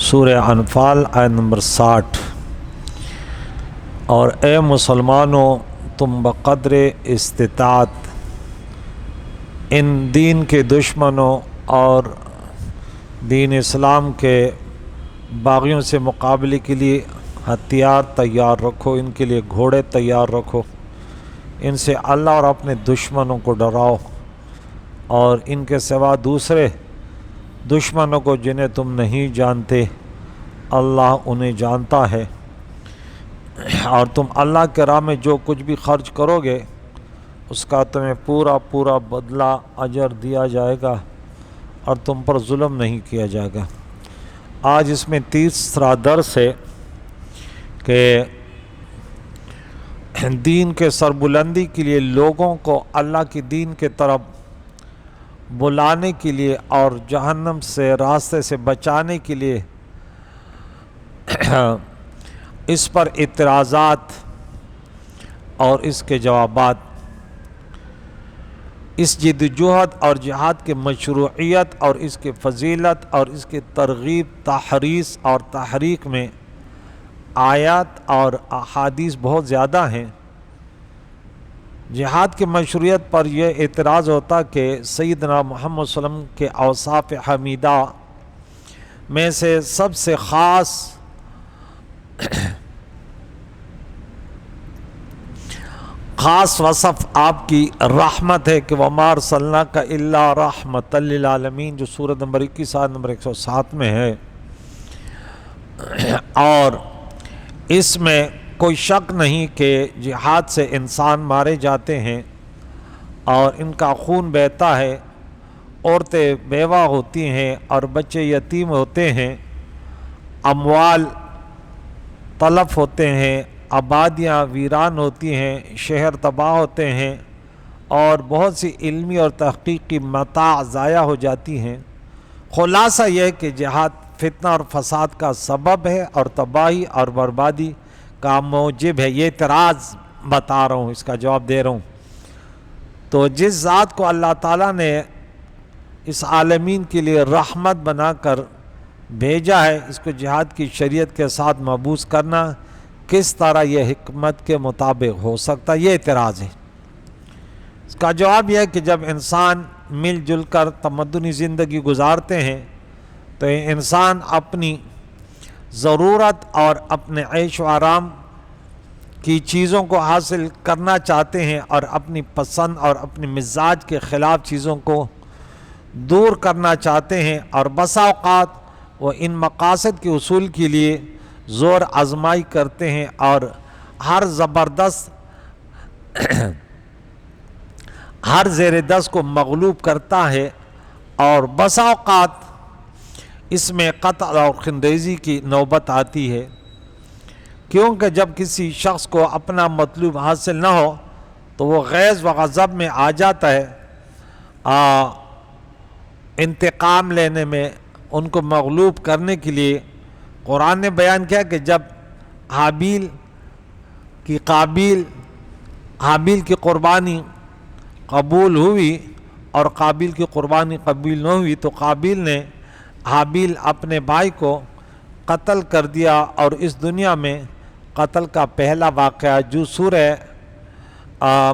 سورہ انفال آیت نمبر 60۔ اور اے مسلمانوں، تم بقدر استطاعت ان دین کے دشمنوں اور دین اسلام کے باغیوں سے مقابلے کے لیے ہتھیار تیار رکھو، ان کے لیے گھوڑے تیار رکھو، ان سے اللہ اور اپنے دشمنوں کو ڈراؤ، اور ان کے سوا دوسرے دشمنوں کو جنہیں تم نہیں جانتے اللہ انہیں جانتا ہے، اور تم اللہ کے راہ میں جو کچھ بھی خرچ کرو گے اس کا تمہیں پورا پورا بدلہ اجر دیا جائے گا، اور تم پر ظلم نہیں کیا جائے گا۔ آج اس میں تیسرا درس ہے کہ دین کے سربلندی کے لیے لوگوں کو اللہ کی دین کے طرف بلانے کے لیے اور جہنم سے راستے سے بچانے کے لیے اس پر اعتراضات اور اس کے جوابات، اس جدوجہد اور جہاد کی مشروعیت اور اس کی فضیلت اور اس کی ترغیب، تحریض اور تحریک میں آیات اور احادیث بہت زیادہ ہیں۔ جہاد کی مشروعیت پر یہ اعتراض ہوتا کہ سیدنا محمد صلی اللہ علیہ وسلم کے اوصاف حمیدہ میں سے سب سے خاص وصف آپ کی رحمت ہے کہ وَمَا أَرْسَلْنَاكَ إِلَّا رَحْمَةً لِّلْعَالَمِينَ، جو سورۃ نمبر 21 آیت نمبر 107 میں ہے۔ اور اس میں کوئی شک نہیں کہ جہاد سے انسان مارے جاتے ہیں اور ان کا خون بہتا ہے، عورتیں بیوہ ہوتی ہیں اور بچے یتیم ہوتے ہیں، اموال تلف ہوتے ہیں، آبادیاں ویران ہوتی ہیں، شہر تباہ ہوتے ہیں، اور بہت سی علمی اور تحقیقی متاع ضائع ہو جاتی ہیں۔ خلاصہ یہ ہے کہ جہاد فتنہ اور فساد کا سبب ہے اور تباہی اور بربادی کا موجب ہے۔ یہ اعتراض بتا رہا ہوں، اس کا جواب دے رہا ہوں۔ تو جس ذات کو اللہ تعالیٰ نے اس عالمین کے لیے رحمت بنا کر بھیجا ہے، اس کو جہاد کی شریعت کے ساتھ مبعوث کرنا کس طرح یہ حکمت کے مطابق ہو سکتا ہے؟ یہ اعتراض ہے۔ اس کا جواب یہ ہے کہ جب انسان مل جل کر تمدنی زندگی گزارتے ہیں تو انسان اپنی ضرورت اور اپنے عیش و آرام کی چیزوں کو حاصل کرنا چاہتے ہیں اور اپنی پسند اور اپنی مزاج کے خلاف چیزوں کو دور کرنا چاہتے ہیں، اور بسا اوقات وہ ان مقاصد کے حصول کے لیے زور آزمائی کرتے ہیں اور ہر زیر دست کو مغلوب کرتا ہے، اور بسا اوقات اس میں قتل اور خونریزی کی نوبت آتی ہے، کیونکہ جب کسی شخص کو اپنا مطلوب حاصل نہ ہو تو وہ غیظ و غضب میں آ جاتا ہے، انتقام لینے میں، ان کو مغلوب کرنے کے لیے۔ قرآن نے بیان کیا کہ جب حابیل کی قربانی قبول ہوئی اور قابیل کی قربانی قبول نہ ہوئی تو قابیل نے حابیل اپنے بھائی کو قتل کر دیا، اور اس دنیا میں قتل کا پہلا واقعہ جو سورہ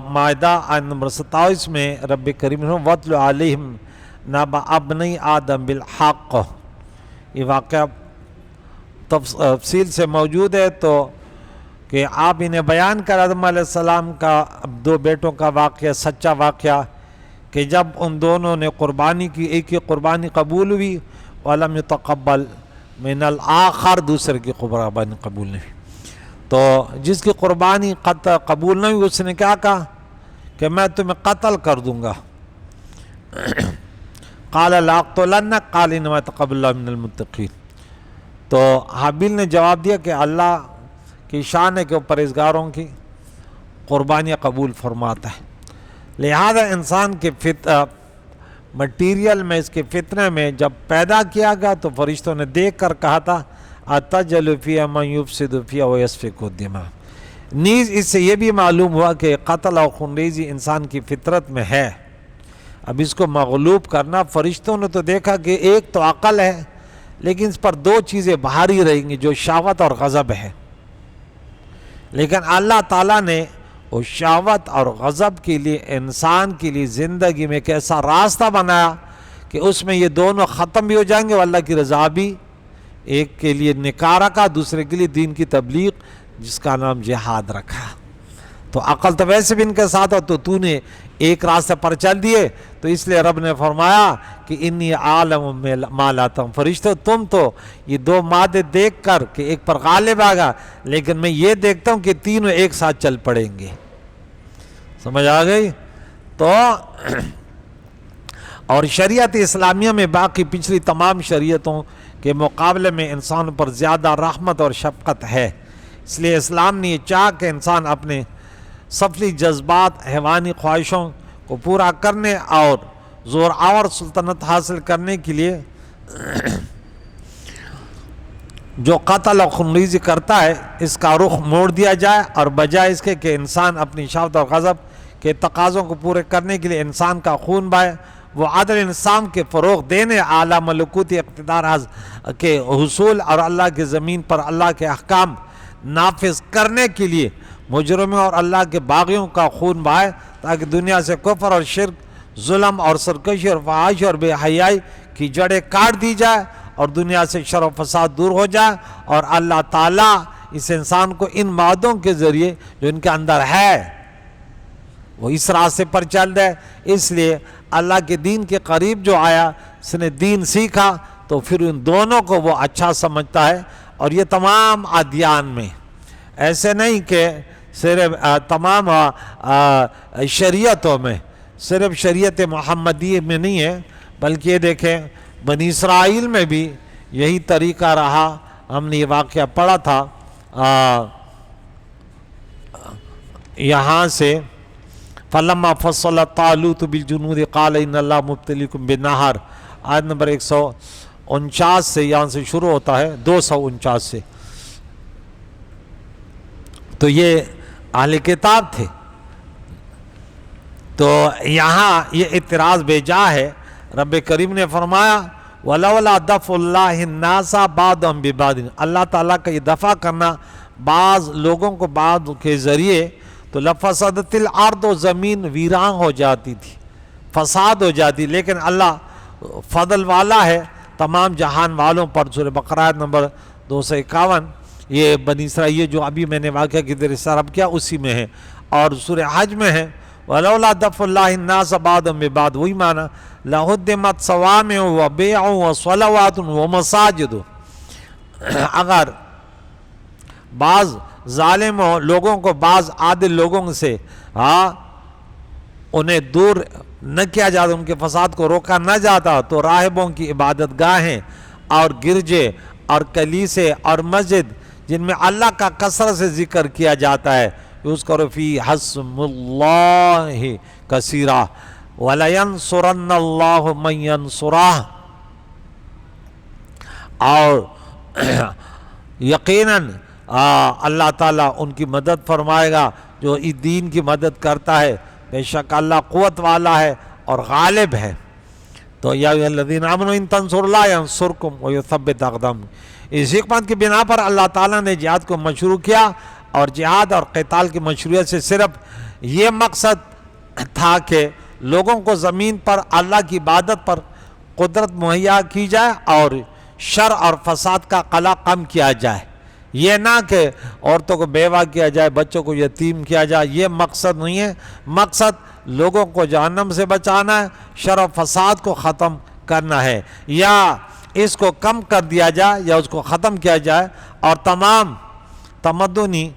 مائدہ آیت نمبر 27 میں رب کریم نے وَاتْلُ عَلَيْهِمْ نَبَأَ ابْنَيْ آدَمَ بِالْحَقِّ، یہ واقعہ تفصیل سے موجود ہے، تو کہ آپ انہیں بیان کر آدم علیہ السلام کا دو بیٹوں کا واقعہ، سچا واقعہ، کہ جب ان دونوں نے قربانی کی، ایک کی قربانی قبول ہوئی وَلَمْ يُتَقَبَّلْ مِنَ الْآخَرِ، دوسرے کی قربانی قبول نہیں ہوئی، تو جس کی قربانی قبول نہیں ہوئی اس نے کیا کہا کہ میں تمہیں قتل کر دوں گا۔ قَالَ لَأَقْتُلَنَّكَ قَالَ إِنَّمَا يَتَقَبَّلُ اللَّهُ مِنَ الْمُتَّقِينَ، تو حابیل نے جواب دیا کہ اللہ کی شان ہے کہ وہ پرہیزگاروں کی قربانیاں قبول فرماتا ہے، لہذا انسان کے مٹیریل میں، اس کے فطرے میں جب پیدا کیا گیا تو فرشتوں نے دیکھ کر کہا تھا أَتَجْعَلُ فِيهَا مَن يُفْسِدُ فِيهَا وَيَسْفِكُ الدِّمَاءَ، نیز اس سے یہ بھی معلوم ہوا کہ قتل اور خونریزی انسان کی فطرت میں ہے، اب اس کو مغلوب کرنا، فرشتوں نے تو دیکھا کہ ایک تو عقل ہے لیکن اس پر دو چیزیں بھاری رہیں گی جو شہوت اور غضب ہے. لیکن اللہ تعالیٰ نے اس شہوت اور غضب کے لیے انسان کے لیے زندگی میں ایک ایسا راستہ بنایا کہ اس میں یہ دونوں ختم بھی ہو جائیں گے اور اللہ کی رضا بھی. ایک کے لیے نکاح رکھا، دوسرے کے لیے دین کی تبلیغ جس کا نام جہاد رکھا. تو عقل تو ویسے بھی ان کے ساتھ ہو، تو نے ایک راستے پر چل دیے، تو اس لیے رب نے فرمایا کہ انی عالم ما لا تعلمون. فرشتوں تم تو یہ دو مادے دیکھ کر کہ ایک پر غالب آگا، لیکن میں یہ دیکھتا ہوں کہ تینوں ایک ساتھ چل پڑیں گے. سمجھ آ گئی؟ تو اور شریعت اسلامیہ میں باقی پچھلی تمام شریعتوں کے مقابلے میں انسان پر زیادہ رحمت اور شفقت ہے. اس لیے اسلام نے یہ چاہا کہ انسان اپنے سفلی جذبات، حیوانی خواہشوں کو پورا کرنے اور زور آور سلطنت حاصل کرنے کے لیے جو قتل و خونریزی کرتا ہے اس کا رخ موڑ دیا جائے، اور بجائے اس کے کہ انسان اپنی شہوت اور غضب کے تقاضوں کو پورے کرنے کے لیے انسان کا خون بہائے، وہ عدل انسان کے فروغ دینے، اعلیٰ ملکوتی اقتدار کے حصول اور اللہ کی زمین پر اللہ کے احکام نافذ کرنے کے لیے مجرموں اور اللہ کے باغیوں کا خون بہائے، تاکہ دنیا سے کفر اور شرک، ظلم اور سرکشی اور فحاشی اور بے حیائی کی جڑیں کاٹ دی جائے، اور دنیا سے شر و فساد دور ہو جائے، اور اللہ تعالیٰ اس انسان کو ان مادوں کے ذریعے جو ان کے اندر ہے وہ اس راستے پر چل رہے. اس لیے اللہ کے دین کے قریب جو آیا، اس نے دین سیکھا، تو پھر ان دونوں کو وہ اچھا سمجھتا ہے. اور یہ تمام ادیان میں ایسے نہیں کہ صرف تمام شریعتوں میں، صرف شریعت محمدی میں نہیں ہے، بلکہ یہ دیکھیں بنی اسرائیل میں بھی یہی طریقہ رہا. ہم نے یہ واقعہ پڑھا تھا یہاں سے، فَلَمَّا فَصَّلَ طَالُوتُ بِالْجُنُودِ قَالَ إِنَّ اللَّهَ مُبْتَلِيكُم بِنَهَرٍ. آیت نمبر 149 سے یہاں سے شروع ہوتا ہے، 249 سے. تو یہ اہل کتاب تھے، تو یہاں یہ اعتراض بے جا ہے. رب کریم نے فرمایا وَلَوْلَا دَفْعُ اللَّهِ النَّاسَ بَعْضَهُم بِبَعْضٍ. اللہ تعالیٰ کا یہ دفع کرنا بعض لوگوں کو بعض کے ذریعے، تو لفسدت الارض، و زمین ویران ہو جاتی تھی، فساد ہو جاتی. لیکن اللہ فضل والا ہے تمام جہان والوں پر. سورہ بقرہ آیت نمبر 251، یہ بنی اسرائیل یہ جو ابھی میں نے واقعہ کی در سرب کیا اسی میں ہے. اور سورہ حج میں ہے وَلَوْلَا دَفْعُ اللَّهِ النَّاسَ بَعْضَهُم بِبَعْضٍ، وہی معنی لَهُدِّمَتْ صَوَامِعُ وَبِيعٌ وَصَلَوَاتٌ وَمَسَاجِدُ. اگر بعض ظالم لوگوں کو بعض عادل لوگوں سے انہیں دور نہ کیا جاتا، ان کے فساد کو روکا نہ جاتا، تو راہبوں کی عبادت گاہیں اور گرجے اور کلیسے اور مسجد جن میں اللہ کا کثرت سے ذکر کیا جاتا ہے، یذکر فی اسم اللہ کثیرا وَلَيَنْصُرَنَّ اللَّهُ مَن يَنْصُرَهُ. اور یقیناً اللہ تعالیٰ ان کی مدد فرمائے گا جو اس دین کی مدد کرتا ہے. بے شک اللہ قوت والا ہے اور غالب ہے. تو یا ایھا الذین آمنوا ان تنصروا اللہ ینصرکم ویثبت اقدامکم. اس حکمت کی بنا پر اللہ تعالیٰ نے جہاد کو مشروع کیا، اور جہاد اور قتال کی مشروعیت سے صرف یہ مقصد تھا کہ لوگوں کو زمین پر اللہ کی عبادت پر قدرت مہیا کی جائے اور شر اور فساد کا قلع کم کیا جائے. یہ نہ کہ عورتوں کو بیوہ کیا جائے، بچوں کو یتیم کیا جائے. یہ مقصد نہیں ہے. مقصد لوگوں کو جہنم سے بچانا ہے، شر و فساد کو ختم کرنا ہے، یا اس کو کم کر دیا جائے یا اس کو ختم کیا جائے. اور تمام تمدنی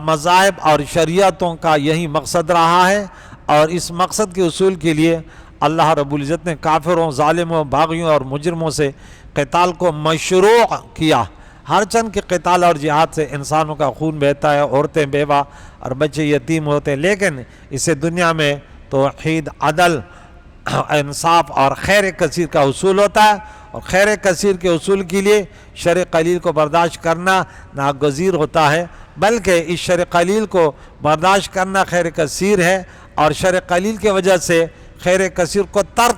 مذاہب اور شریعتوں کا یہی مقصد رہا ہے. اور اس مقصد کے حصول کے لیے اللہ رب العزت نے کافروں، ظالموں، باغیوں اور مجرموں سے قتال کو مشروع کیا. ہر چند کے قتال اور جہاد سے انسانوں کا خون بہتا ہے، عورتیں بیوہ اور بچے یتیم ہوتے ہیں. لیکن اسے دنیا میں توحید، عدل، انصاف اور خیر کثیر کا حصول ہوتا ہے. اور خیر کثیر کے حصول کے لیے شر قلیل کو برداشت کرنا ناگزیر ہوتا ہے. بلکہ اس شر قلیل کو برداشت کرنا خیر کثیر ہے، اور شر قلیل کی وجہ سے خیر کثیر کو ترک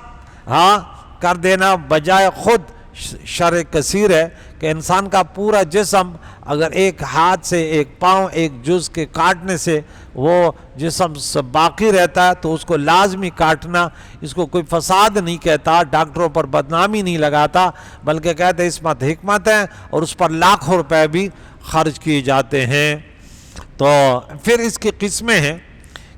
کر دینا بجائے خود شر کثیر ہے کہ انسان کا پورا جسم اگر ایک ہاتھ سے ایک پاؤں ایک جز کے کاٹنے سے وہ جسم باقی رہتا ہے تو اس کو لازمی کاٹنا، اس کو کوئی فساد نہیں کہتا، ڈاکٹروں پر بدنامی نہیں لگاتا، بلکہ کہتے ہیں اس میں حکمت ہے اور اس پر لاکھوں روپے بھی خرچ کیے جاتے ہیں۔ تو پھر اس کی قسمیں ہیں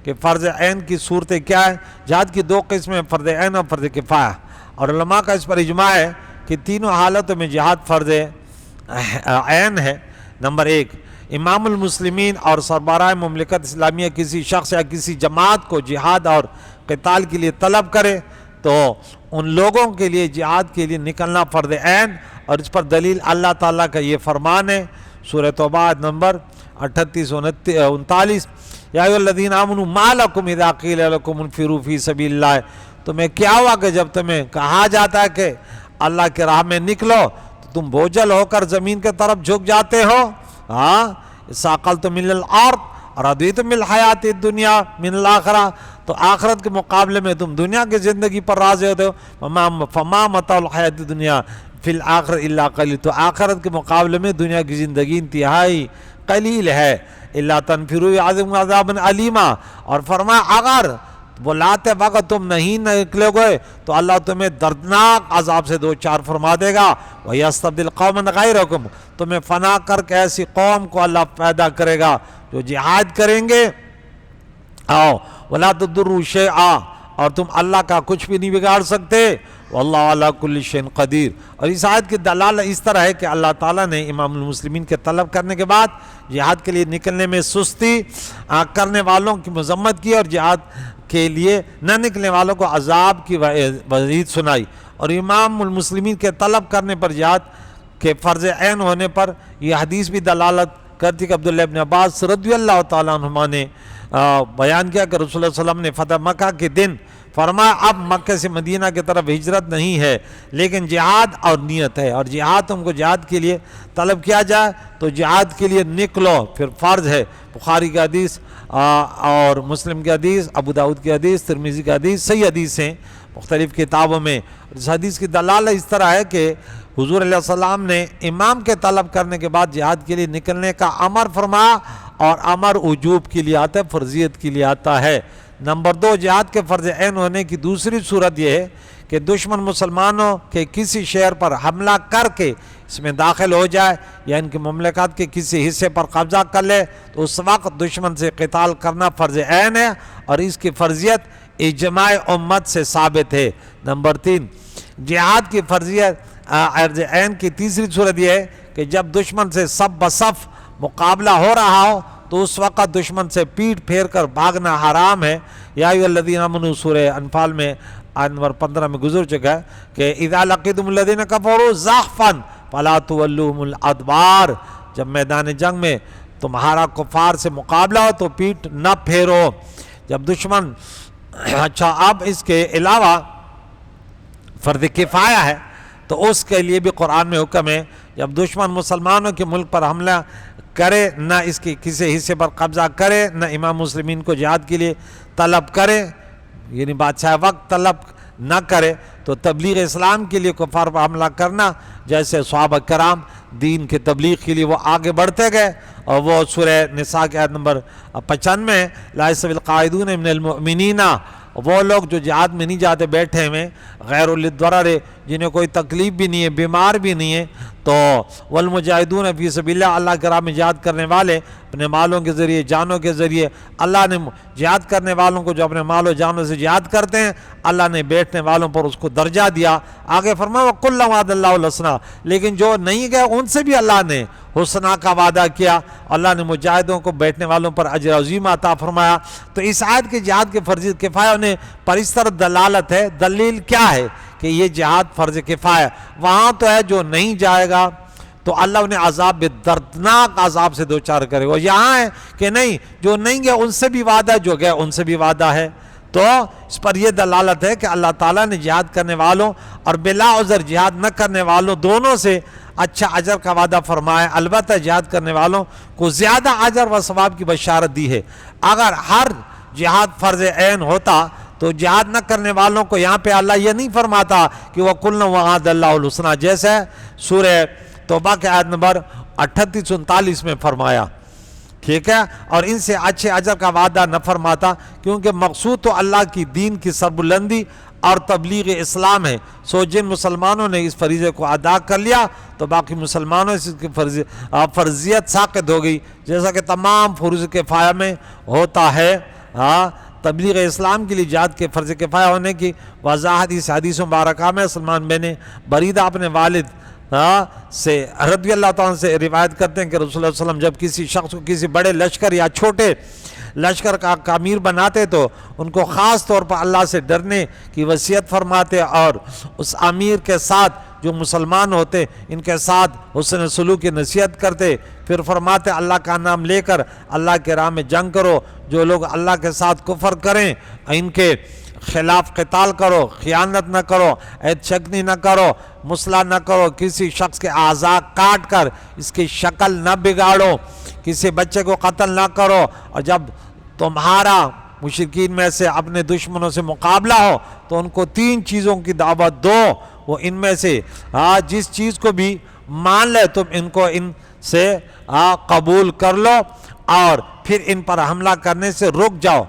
کہ فرض عین کی صورتیں کیا ہے۔ جہاد کی دو قسمیں، فرض عین اور فرض کفایہ، اور علماء کا اس پر اجماع ہے کہ تینوں حالتوں میں جہاد فرض عین ہے۔ نمبر ایک، امام المسلمین اور سربراہ مملکت اسلامیہ کسی شخص یا کسی جماعت کو جہاد اور قتال کے لیے طلب کرے تو ان لوگوں کے لیے جہاد کے لیے نکلنا فرض عین، اور اس پر دلیل اللہ تعالیٰ کا یہ فرمان ہے سورہ توبہ نمبر 38-39، یا ایھا الذین آمنوا ما لکم اذا قیل لکم انفروا فی سبیل اللہ، تمہیں کیا ہوا کہ جب تمہیں کہا جاتا ہے کہ اللہ کے راہ میں نکلو تو تم بوجھل ہو کر زمین کے طرف جھک جاتے ہو؟ ثاقلتم من الارض رضیتم بالحیات الدنیا من الاخرہ، تو آخرت کے مقابلے میں تم دنیا کی زندگی پر راضی ہوتے ہو، فما متاع الحیات الدنیا فی الآخرۃ الا قلیل، تو آخرت کے مقابلے میں دنیا کی زندگی انتہائی قلیل ہے۔ الا تنفروا یعذبکم عذابا علیما، اور فرمایا اگر بلاتے وقت تم نہیں نکلو گے تو اللہ تمہیں دردناک عذاب سے دو چار فرما دے گا، وَيَسْتَبْدِلْ قَوْمًا غَيْرَكُمْ، تمہیں فنا کر کے ایسی قوم کو اللہ پیدا کرے گا جو جہاد کریں گے، وَلَا تَضُرُّوا شَيْئًا، اور تم اللہ کا کچھ بھی نہیں بگاڑ سکتے، وَاللَّهُ عَلَىٰ كُلِّ شَيْءٍ قَدِيرٌ۔ اور اس آیت کی دلالت اس طرح ہے کہ اللہ تعالیٰ نے امام المسلمین کے طلب کرنے کے بعد جہاد کے لیے نکلنے میں سستی کرنے والوں کی مذمت کی، اور جہاد کے لیے نہ نکلنے والوں کو عذاب کی وعید سنائی، اور امام المسلمین کے طلب کرنے پر جہاد کے فرض عین ہونے پر یہ حدیث بھی دلالت کرتی کہ عبداللہ ابن عباس رضی اللہ تعالیٰ عنہما نے بیان کیا کہ رسول اللہ صلی اللہ علیہ وسلم نے فتح مکہ کے دن فرمایا اب مکہ سے مدینہ کی طرف ہجرت نہیں ہے لیکن جہاد اور نیت ہے، اور جہاد تم کو جہاد کے لیے طلب کیا جائے تو جہاد کے لیے نکلو، پھر فرض ہے۔ بخاری کی حدیث اور مسلم کی حدیث، ابو داؤد کی حدیث، ترمذی کی حدیث، صحیح حدیث ہیں مختلف کتابوں میں۔ اس حدیث کی دلالت اس طرح ہے کہ حضور علیہ السلام نے امام کے طلب کرنے کے بعد جہاد کے لیے نکلنے کا امر فرمایا، اور امر وجوب کے لیے آتا ہے، فرضیت کے لیے آتا ہے۔ نمبر دو، جہاد کے فرض عین ہونے کی دوسری صورت یہ ہے کہ دشمن مسلمانوں کے کسی شہر پر حملہ کر کے اس میں داخل ہو جائے یا ان کے مملکت کے کسی حصے پر قبضہ کر لے تو اس وقت دشمن سے قتال کرنا فرض عین ہے، اور اس کی فرضیت اجماع امت سے ثابت ہے۔ نمبر تین، جہاد کی فرضیت فرض عین کی تیسری صورت یہ ہے کہ جب دشمن سے صف بصف مقابلہ ہو رہا ہو تو اس وقت دشمن سے پیٹ پھیر کر بھاگنا حرام ہے۔ یا ایھا الذین آمنوا سورہ انفال میں آیت نمبر 15 میں گزر چکا ہے کہ اذا لقیتم الذین کفروا زحفا فلا تولوهم الادبار، جب میدان جنگ میں تمہارا کفار سے مقابلہ ہو تو پیٹ نہ پھیرو جب دشمن۔ اچھا، اب اس کے علاوہ فرض کفایہ ہے تو اس کے لیے بھی قرآن میں حکم ہے، جب دشمن مسلمانوں کے ملک پر حملہ کرے، نہ اس کے کسی حصے پر قبضہ کرے، نہ امام مسلمین کو جہاد کے لیے طلب کرے، یعنی بادشاہ وقت طلب نہ کرے، تو تبلیغ اسلام کے لیے کفار پر حملہ کرنا، جیسے صحابہ کرام دین کے تبلیغ کے لیے وہ آگے بڑھتے گئے، اور وہ سورہ نساء کی آیت نمبر 95 لا یستوی القاعدون من المؤمنین، وہ لوگ جو جہاد میں نہیں جاتے بیٹھے ہوئے غیر الضرر، جنہیں کوئی تکلیف بھی نہیں ہے، بیمار بھی نہیں ہے، تو والمجاہدون فی سبیل اللہ، اللہ کے راہ میں جہاد کرنے والے اپنے مالوں کے ذریعے جانوں کے ذریعے، اللہ نے جہاد کرنے والوں کو جو اپنے مال و جانوں سے جہاد کرتے ہیں اللہ نے بیٹھنے والوں پر اس کو درجہ دیا۔ آگے فرمایا وَكُلًّا وَعَدَ اللَّهُ الْحُسْنَىٰ، لیکن جو نہیں گئے ان سے بھی اللہ نے حسنہ کا وعدہ کیا، اللہ نے مجاہدوں کو بیٹھنے والوں پر اجر عظیم عطا فرمایا۔ تو اس آیت کے جہاد کے فرض کفایہ ہونے پر اس طرح دلالت ہے، دلیل کیا ہے کہ یہ جہاد فرض کفایہ، وہاں تو ہے جو نہیں جائے گا تو اللہ انہیں عذاب دردناک عذاب سے دوچار کرے گا، یہاں ہے کہ نہیں، جو نہیں گئے ان سے بھی وعدہ ہے، جو گئے ان سے بھی وعدہ ہے۔ تو اس پر یہ دلالت ہے کہ اللہ تعالیٰ نے جہاد کرنے والوں اور بلا عذر جہاد نہ کرنے والوں دونوں سے اچھا اجر کا وعدہ فرمایا، البتہ جہاد کرنے والوں کو زیادہ اجر و ثواب کی بشارت دی ہے۔ اگر ہر جہاد فرض عین ہوتا تو جہاد نہ کرنے والوں کو یہاں پہ اللہ یہ نہیں فرماتا کہ وَقُلْنَا وَعَدَ اللَّهُ الْحُسْنَى، جیسے سورہ توبہ کے آیت نمبر 38-39 میں فرمایا، ٹھیک ہے، اور ان سے اچھے اجر کا وعدہ نہ فرماتا، کیونکہ مقصود تو اللہ کی دین کی سربلندی اور تبلیغ اسلام ہے۔ سو جن مسلمانوں نے اس فریضے کو ادا کر لیا تو باقی مسلمانوں سے اس کی فرضیت ساقط ہو گئی، جیسا کہ تمام فروض کفایہ میں ہوتا ہے۔ تبلیغ اسلام کے لیے جہاد کے فرض کفایہ ہونے کی وضاحت اس حدیث مبارکہ میں سلمان بن بریدہ اپنے والد سے رضی اللہ تعالیٰ سے روایت کرتے ہیں کہ رسول اللہ علیہ وسلم جب کسی شخص کو کسی بڑے لشکر یا چھوٹے لشکر کا امیر بناتے تو ان کو خاص طور پر اللہ سے ڈرنے کی وصیت فرماتے، اور اس امیر کے ساتھ جو مسلمان ہوتے ان کے ساتھ حسن سلوک کی نصیحت کرتے، پھر فرماتے اللہ کا نام لے کر اللہ کے راہ میں جنگ کرو، جو لوگ اللہ کے ساتھ کفر کریں ان کے خلاف قتال کرو، خیانت نہ کرو، عہد شکنی نہ کرو، مسئلہ نہ کرو، کسی شخص کے اعضاء کاٹ کر اس کی شکل نہ بگاڑو، کسی بچے کو قتل نہ کرو، اور جب تمہارا مشرکین میں سے اپنے دشمنوں سے مقابلہ ہو تو ان کو 3 چیزوں کی دعوت دو، وہ ان میں سے جس چیز کو بھی مان لے تم ان کو ان سے قبول کر لو، اور پھر ان پر حملہ کرنے سے رک جاؤ۔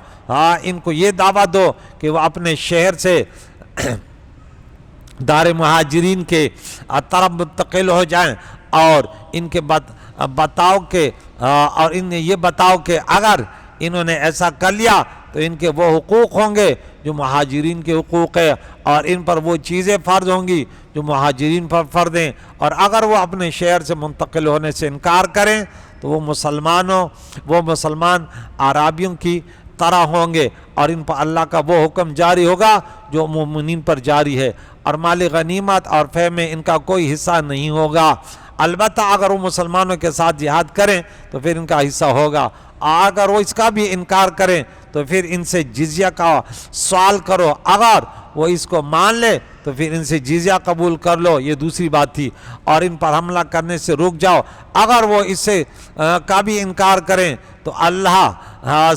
ان کو یہ دعوت دو کہ وہ اپنے شہر سے دار مہاجرین کے طرف منتقل ہو جائیں، اور ان کے بتاؤ کہ اور انہیں یہ بتاؤ کہ اگر انہوں نے ایسا کر لیا تو ان کے وہ حقوق ہوں گے جو مہاجرین کے حقوق ہے، اور ان پر وہ چیزیں فرض ہوں گی جو مہاجرین پر فرض ہیں، اور اگر وہ اپنے شہر سے منتقل ہونے سے انکار کریں تو وہ مسلمان عرابیوں کی طرح ہوں گے، اور ان پر اللہ کا وہ حکم جاری ہوگا جو مومنین پر جاری ہے، اور مال غنیمت اور فے میں ان کا کوئی حصہ نہیں ہوگا۔ البتہ اگر وہ مسلمانوں کے ساتھ جہاد کریں تو پھر ان کا حصہ ہوگا، اگر وہ اس کا بھی انکار کریں تو پھر ان سے جزیہ کا سوال کرو، اگر وہ اس کو مان لے تو پھر ان سے جزیہ قبول کر لو، یہ دوسری بات تھی، اور ان پر حملہ کرنے سے رک جاؤ، اگر وہ اس سے کا بھی انکار کریں تو اللہ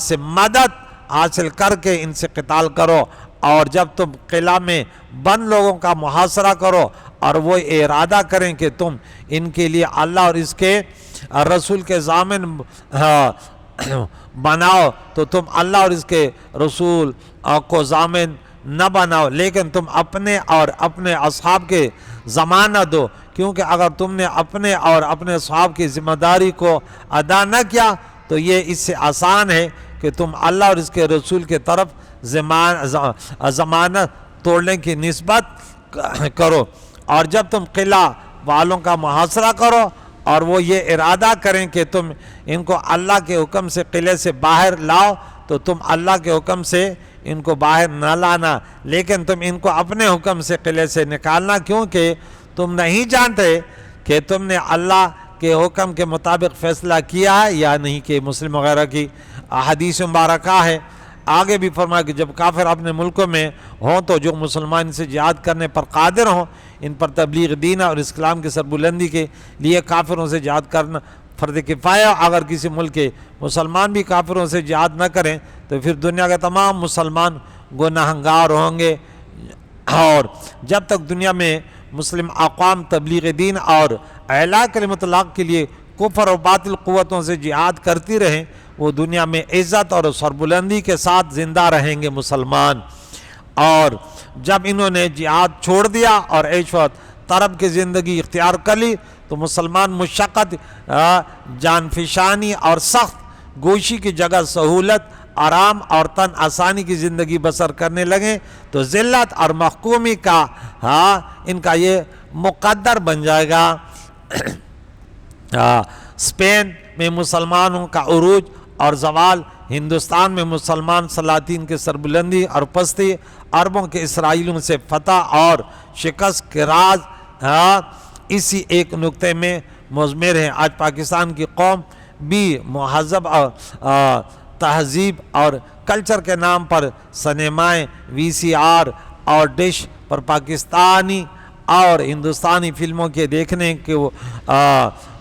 سے مدد حاصل کر کے ان سے قتال کرو، اور جب تم قلعہ میں بند لوگوں کا محاصرہ کرو اور وہ ارادہ کریں کہ تم ان کے لیے اللہ اور اس کے رسول کے ضامن بناؤ تو تم اللہ اور اس کے رسول کو ضامن نہ بناؤ، لیکن تم اپنے اور اپنے اصحاب کے ضمانت دو، کیونکہ اگر تم نے اپنے اور اپنے اصحاب کی ذمہ داری کو ادا نہ کیا تو یہ اس سے آسان ہے کہ تم اللہ اور اس کے رسول کے طرف ضمانت توڑنے کی نسبت کرو، اور جب تم قلعہ والوں کا محاصرہ کرو اور وہ یہ ارادہ کریں کہ تم ان کو اللہ کے حکم سے قلعے سے باہر لاؤ تو تم اللہ کے حکم سے ان کو باہر نہ لانا، لیکن تم ان کو اپنے حکم سے قلعے سے نکالنا، کیونکہ تم نہیں جانتے کہ تم نے اللہ کے حکم کے مطابق فیصلہ کیا ہے یا نہیں، کہ مسلم وغیرہ کی حدیث مبارکہ ہے۔ آگے بھی فرمایا کہ جب کافر اپنے ملکوں میں ہوں تو جو مسلمان ان سے جہاد کرنے پر قادر ہوں ان پر تبلیغ دین اور اسلام کی سربلندی کے لیے کافروں سے جہاد کرنا فرض کفایہ، اگر کسی ملک کے مسلمان بھی کافروں سے جہاد نہ کریں تو پھر دنیا کے تمام مسلمان گنہگار ہوں گے، اور جب تک دنیا میں مسلم اقوام تبلیغ دین اور اعلاء کلمۃ اللہ کے لیے کفر اور باطل قوتوں سے جہاد کرتی رہیں وہ دنیا میں عزت اور سربلندی کے ساتھ زندہ رہیں گے مسلمان، اور جب انہوں نے جہاد چھوڑ دیا اور عیش و طرب کی زندگی اختیار کر لی تو مسلمان مشقت، جانفشانی اور سخت گوشی کی جگہ سہولت، آرام اور تن آسانی کی زندگی بسر کرنے لگیں تو ذلت اور محکومی کا ان کا یہ مقدر بن جائے گا۔ اسپین میں مسلمانوں کا عروج اور زوال، ہندوستان میں مسلمان سلاطین کی سربلندی اور پستی، عربوں کے اسرائیلیوں سے فتح اور شکست کے راز اسی ایک نقطے میں مضمر ہیں۔ آج پاکستان کی قوم بھی مہذب اور تہذیب اور کلچر کے نام پر سنیمائیں، VCR اور ڈش پر پاکستانی اور ہندوستانی فلموں کے دیکھنے کے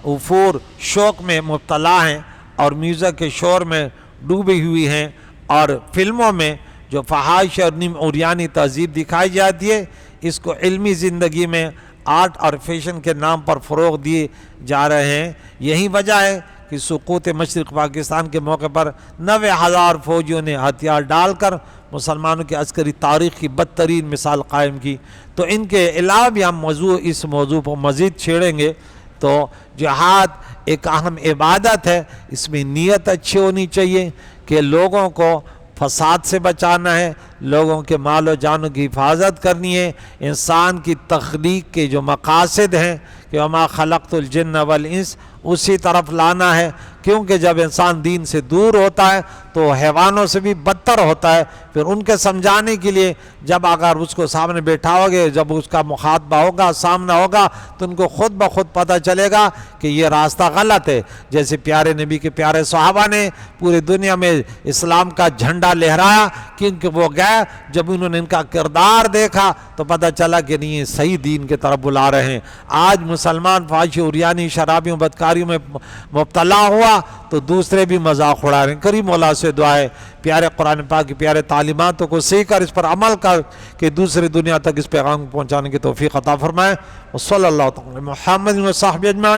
وفور شوق میں مبتلا ہیں اور میوزک کے شور میں ڈوبی ہوئی ہیں، اور فلموں میں جو فحائش اور نیم عریانی تہذیب دکھائی جاتی ہے، اس کو علمی زندگی میں آرٹ اور فیشن کے نام پر فروغ دیے جا رہے ہیں۔ یہی وجہ ہے کہ سقوط مشرق پاکستان کے موقع پر 90,000 فوجیوں نے ہتھیار ڈال کر مسلمانوں کی عسکری تاریخ کی بدترین مثال قائم کی۔ تو ان کے علاوہ بھی ہم اس موضوع پر مزید چھیڑیں گے۔ تو جہاد ایک اہم عبادت ہے، اس میں نیت اچھی ہونی چاہیے کہ لوگوں کو فساد سے بچانا ہے، لوگوں کے مال و جانوں کی حفاظت کرنی ہے، انسان کی تخلیق کے جو مقاصد ہیں کہ وما خلقت الجن والانس اسی طرف لانا ہے، کیونکہ جب انسان دین سے دور ہوتا ہے تو حیوانوں سے بھی بدتر ہوتا ہے۔ پھر ان کے سمجھانے کے لیے جب اگر اس کو سامنے بیٹھاؤ گے، جب اس کا مخاطبہ ہوگا، سامنا ہوگا، تو ان کو خود بخود پتہ چلے گا کہ یہ راستہ غلط ہے۔ جیسے پیارے نبی کے پیارے صحابہ نے پوری دنیا میں اسلام کا جھنڈا لہرایا، کیونکہ وہ گئے، جب انہوں نے ان کا کردار دیکھا تو پتہ چلا کہ نہیں، یہ صحیح دین کی طرف بلا رہے ہیں۔ آج مسلمان فحاشی عریانی شرابیوں بدکاریوں میں مبتلا ہوا تو دوسرے بھی مذاق اڑا رہے ہیں۔ کریم مولا سے دعا ہے پیارے قرآن پاک کی پیارے تعلیماتوں کو سیکھ کر اس پر عمل کر کہ دوسری دنیا تک اس پیغام کو پہنچانے کی توفیق عطا فرمائے۔ وصلی اللہ تعالی محمد و صحبہ اجمعین۔